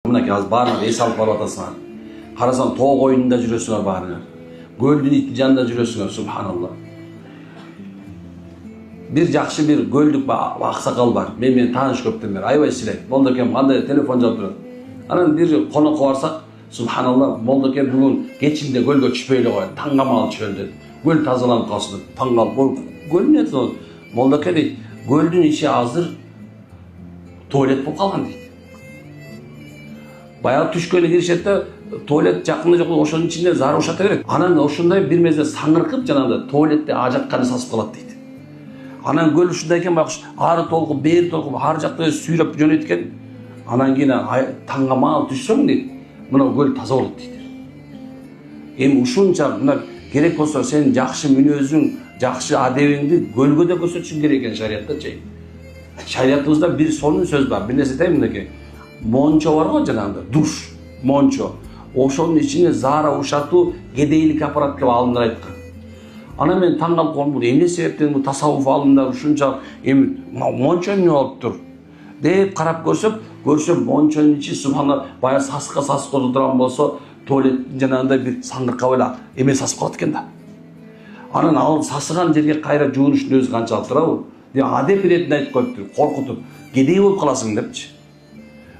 Мынакей азыр баарыңар эс алып барып атасыңар. Карасаң тоо коюнунда жүрөсүңөр баарыңар. Көлдүн ити жанында жүрөсүңөр, субханалла. Bir жакшы bir көлдүк аксакал бар. Менен тааныш көптөн бери аябай силейт. Молдокен кандай телефон жаап турат. Анан bir конокко барсак, субханалла, молдокен бүгүн кечинде көлгө түшпөй эле коет. Таңгамал чөлдө. Көл тазаланып калсын деп. Таңгал көл эмне дейт? Молдокен дейт, көлдүн ичи азыр туалет болуп калган дейт. Баягы түшкөнү киришет да, туалет жакында жок, ошонун ичинде зар ушата берет. Анан ошондой бир мезде саңыркып жанагы туалетте ажакканы сасып калат дейт. Анан көл ушундай экен байкуш, ары толкуп, бери толкуп, ар жакта сүйрөп жөнөйт экен. Анан кийин таңгамал түшсөң дейт, мына көл таза болот дейт. Эми ушунча мына керек болсо сен жакшы мүнөзүң, жакшы адебиңди көлгө да көрсөтүшүң керек экен шариятта. Шариятыбызда bir сонун сөз бар. Бир нерсе айтайын мынакей. Мончо бар го жанагында, душ, мончо. Ошонун ичине заара ушатуу кедейлик аппарат деп алымдар айткан. Ана мен таң калып калдым, бул эмне себептен бул тасаввуф алымдар ушунча эми мончо эмне болуптур деп карап көрсөм мончонун ичи субханалла баягы саска саскозо турган болсо, туалеттин жанагында бир саңыркап эле эме сасып калат экен да. Анан ал сасыган жерге кайра жуунуштун өзү канчалык турабы? Адеп иретинде айтып коюптур, коркутуп, кедей болуп каласың депчи.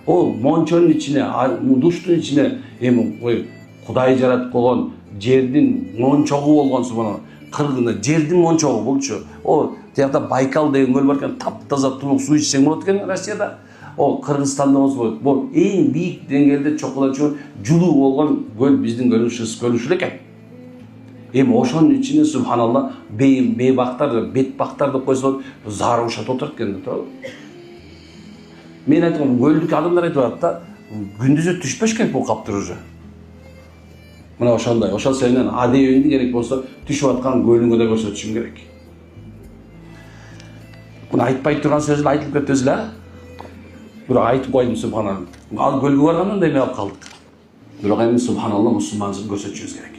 Ол мончонун ичине, душтун ичине эми Кудай жаратып койгон жердин мончогу болгон субханалла. Кыргызда жердин мончогу болчу. О, тиякта Байкал деген көл бар экен, таптаза турук суу ичсең болот экен Россияда. О, Кыргызстанда болсо болот. Бул эң бийик деңгээлде чокулачу жулуу болгон көл биздин көл ушул экен. Эми ошонун ичине субханалла бейбактар, бетбактар деп койсо зар ушатып отурат экен да, туурабы? Мен айткам, көлдүк адамдар айтып атат да, күндүзү түшпөш керек бул каптыр уже. Мына ошондой, ошол сенен адебиңди керек болсо түшүп аткан көлүңгө да көрсөтүшүң керек. Муну айтпай турган сөз эле айтылып кетти эле. Бирок айтып койдум субханалла. Ал көлгө баргандан да эме алып калдык. Бирок эми субханалла мусулманчылык көрсөтүшүбүз керек.